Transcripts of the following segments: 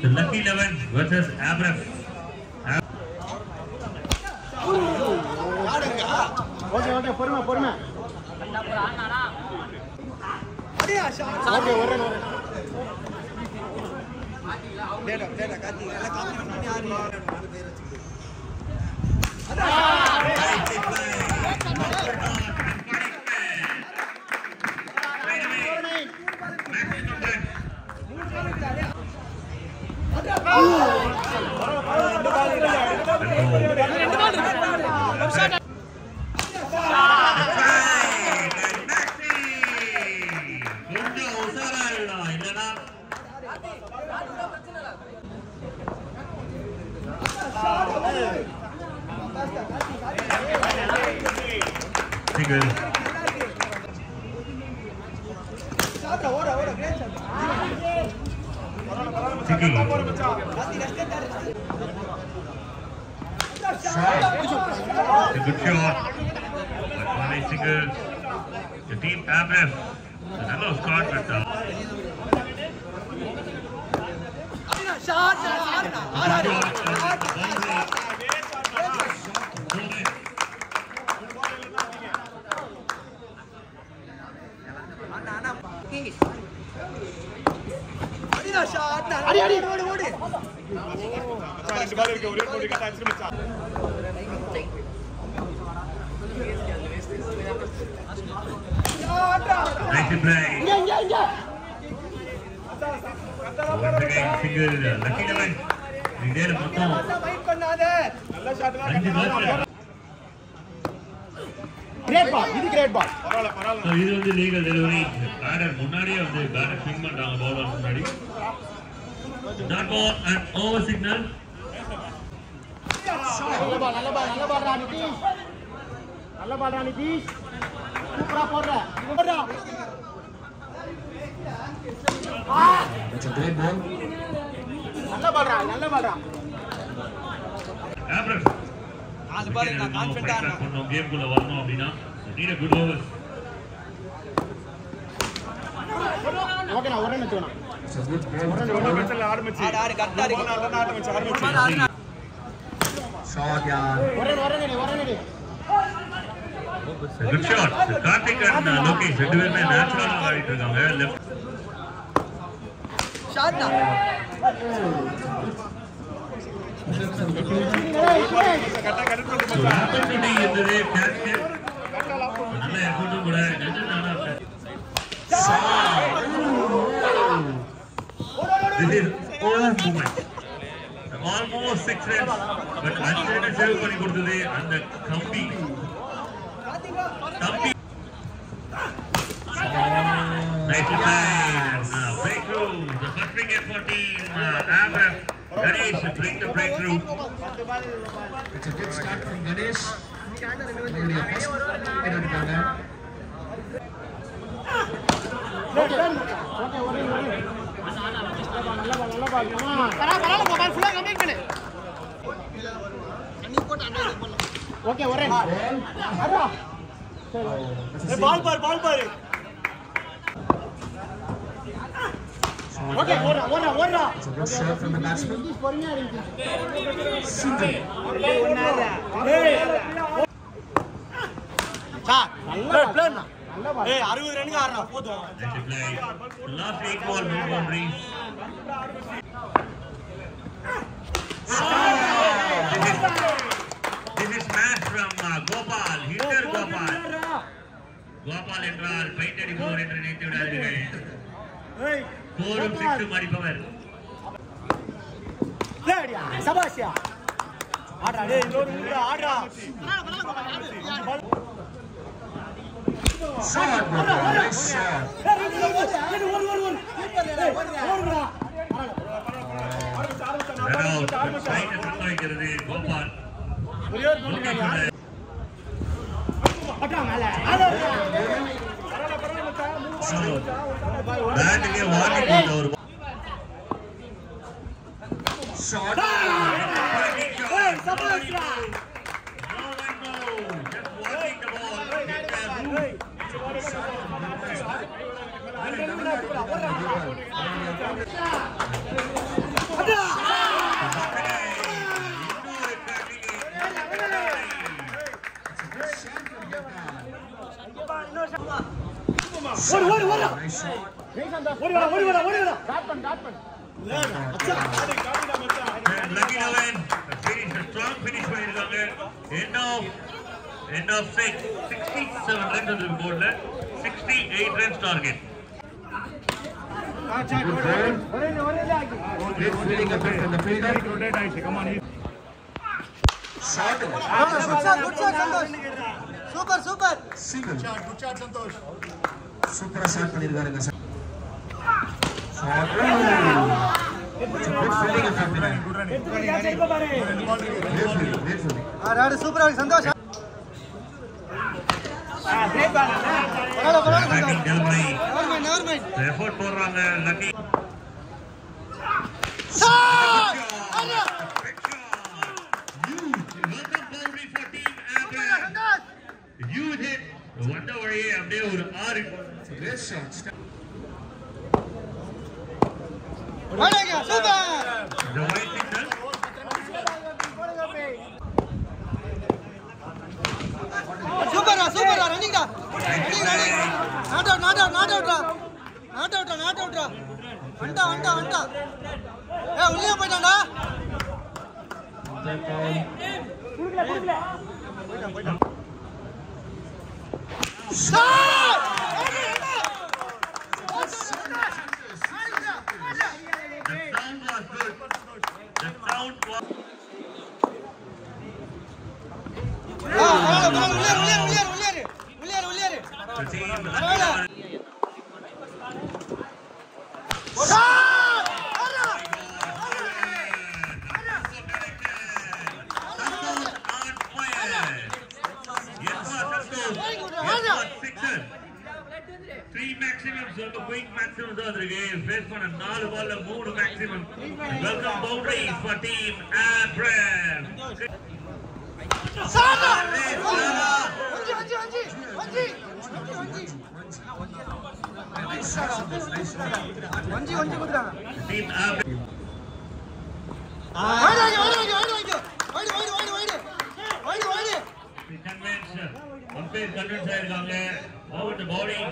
The Lucky 11 versus Abraham. Okay, பொறுமை பொறுமை. Okay, வரேன். டேடா காத்தி எல்லாம் காமெடி பண்ணி ஆடுறீங்க. Good shot. But single. The team Abraham. Hello, Scott. Nice play. Once again, single. Lucky 11. India மொத்தம் 5 பால். Great ball. இது great ball. So இது வந்து legal delivery. பேட்டர் முன்னாடியே வந்து பேட்டர் ஸ்விங் பண்றாங்க பவுலர் முன்னாடி. Not ball and over signal. நல்ல பால் நிதிஷ். நல்ல பால் நிதிஷ். சூப்பரா போடுற. போடுற. That's a great ball. நல்ல பால்ரா. Abraham. ஆல் பால் நான் கான்ஃபிடன்ட்டா இருக்கேன். நம்ம கேம் குள்ள வரணும் அப்படினா need a good over. Okay நான் ஒரே மேட்ச் வேணும். It's a good ball. ஆடு கரெக்ட்டா இருக்கு. Shot yaar. ஒரே நடி. Good shot. Karthik and Lokesh ரெண்டு பேருமே நேச்சுரலா ஆடிட்டு இருக்காங்க. லெஃப்ட் ஷாட் தான். ஆப்பர்ச்சுனிட்டி இருந்தது கேட்ச். நல்ல எஃபோர்ட் கூட நெஜமானா. This is over movement. Almost 6 runs. But அன்சைட் சேவ் பண்ணி கொடுத்தது அந்த கம்பி. Nice time. Breakthrough. The first wicket for team Abraham. Ganesh bring the breakthrough. It's a good start from Ganesh. Only a first wicket எடுத்தாங்க. Okay ஒரே நல்ல பால் பரவாயில்ல பால் ஃபுல்லா கம்ப்ளீட் பண்ணு. தண்ணி போட்டு அண்ணா இது பண்ணலாம். ஓகே ஒரே அடா சரி பால் பாரு. ஓகே ஓடுறா. It's a good shot from the batsman. பொறுமையா இருக்கு. Single. சார் நல்ல பிளேனா. நல்ல பால். 60 ரன்னுக்கு ஆடுறா போதும். Nice play. Last 8 ball, no boundaries. This is match from Gopal. Hitter Gopal. Gopal என்றால் பைட் அடிப்பவர் என்று நினைத்து விடாதீர்கள். ஏய் போரும் சிக்ஸும் அடிப்பவர். லேடியா சபாஷியா ஆடா டேய் இன்னொரு முறை ஆடா. Shot, nice shot. கோபால் பேட்டுக்கே வார்னிங் ஒரு Shot. End of 67 runs on the board, 68 runs target. Great fielding effort from the fielder. Shot. Super. Single. Good shot, Santosh. Super shot பண்ணிருக்காருங்க sir. Shot. Good fielding effort. Great fielding. ஆடாடு சூப்பரா இருக்கு Santosh. Break ball. Never mind. Effort போடுறாங்க lucky. Shot! Huge hit. வந்த வழியே அப்படியே ஒரு 6. Great shot. வாடா சூப்பர். The white signal. சூப்பரா ரன்னிங் டா. Not out. வண்டா. ஏய் உள்ளே போய்டான்டா. குடுக்கல. ஷாட்! The sound was உள்ளேரு. the team. Three maximums on the quick maximums on the game. Face பண்ண 4 ball 3 maximum. Welcome boundaries for team Abraham. Sarah! Nice shot. வஞ்சி குடுறாங்க. Team Abraham. Wide. Umpire convince ஆயிருக்காங்க. Over the bowling.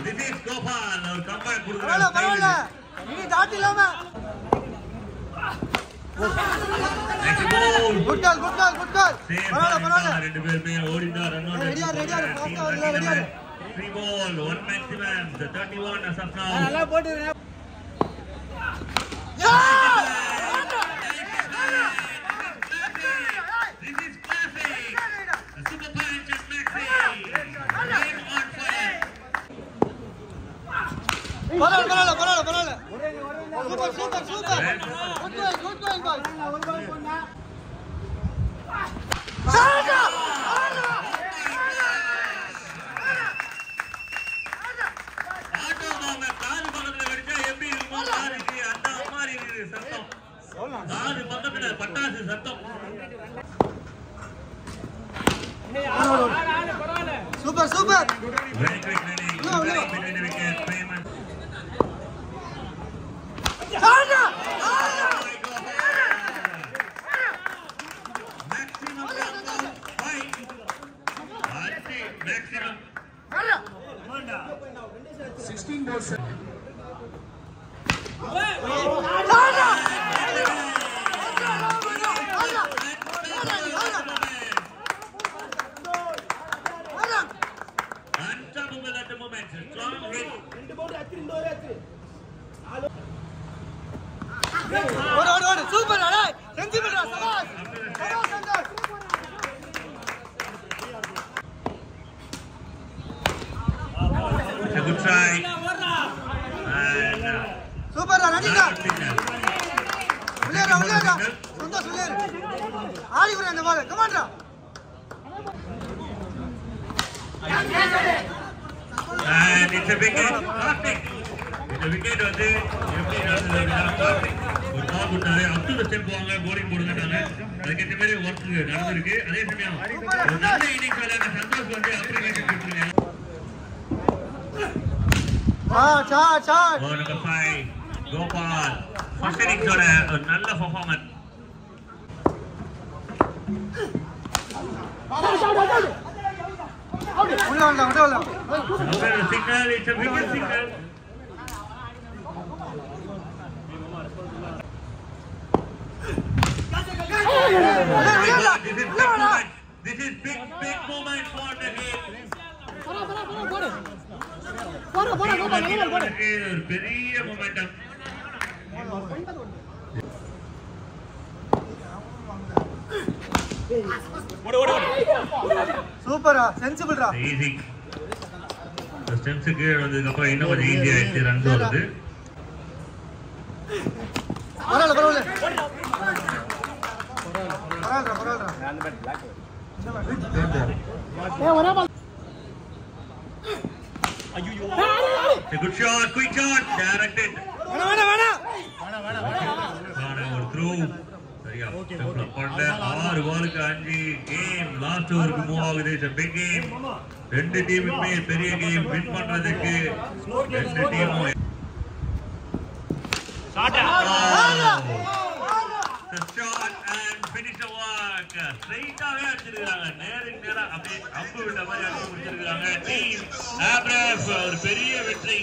This is Gopal. Our comeback பரவாயில்ல. இனி தாட்டி இல்லாம. Good call. பரவாயில்ல. ரெண்டு பேருமே ஓடினா ரன் அவுட். ரெடியா ரெடியா. 3 ball 1 maximum. The 31 as of now. நல்லா போடு. This is classic. The super punch of Maxi. Right on fire. பரவாயில்ல. சூப்பர். Good going boy. சாரா! ஆட்டோ மாமா காது பக்கத்துல வெடிச்சா எப்படி இருக்குமோ காருக்கு அந்த மாதிரி இருக்குது சத்தம். காது பக்கத்துல பட்டாசு சத்தம். Super. Very quick running. Between the wicket. Payment. சாரா! Maximum 5. ஆடி வர அந்த பால் கமாண்டா and it's a wicket Karthik இந்த wicket வந்து எப்படி நடந்ததுன்னா Karthik ஒரு பால் போட்டாரு அப் டு தி ஸ்டெப் வாங்க bowling போடுங்கட்டாங்க அதுக்கு ஏத்த மாதிரி வர்க் நடந்துருக்கு அதே சமயம் ஒரு நல்ல இன்னிங்ஸ் விளையாட சந்தோஷ் வந்து அப்ரிசியேஷன் கொடுத்துருக்காங்க number 5 Gopal first innings ஓட ஒரு நல்ல பெர்ஃபார்மன்ஸ் உள்ள signal it's a wicket signal this is big moment for the game ஒரு பெரிய momentum சூப்பரா சென்சிபிள்ரா ஈஸி ஸ்டெம்ஸ்க்கு வந்ததுக்கு அப்புறம் இன்னும் கொஞ்சம் ஈஸியா ஆயிடுச்சு ரன்ஸ் வருது பரவாயில்ல a good shot quick shot directed வேணா ஒரு த்ரோ சரியா சிம்பிளா பண்ண 6 பாலுக்கு 5 கேம் லாஸ்ட் ஓவருக்கு மூவ் ஆகுது இட்ஸ் a big game ரெண்டு டீமுமே பெரிய கேம் வின் பண்றதுக்கு ரெண்டு டீமும் shot the shot and finish the work ஸ்ட்ரைட்டாவே அடிச்சிருக்காங்க நேருக்கு நேரா அப்படியே அம்பு விட்ட மாதிரி அடிச்சு முடிச்சிருக்காங்க டீம் ஆப்ரேஃப் ஒரு பெரிய வெற்றி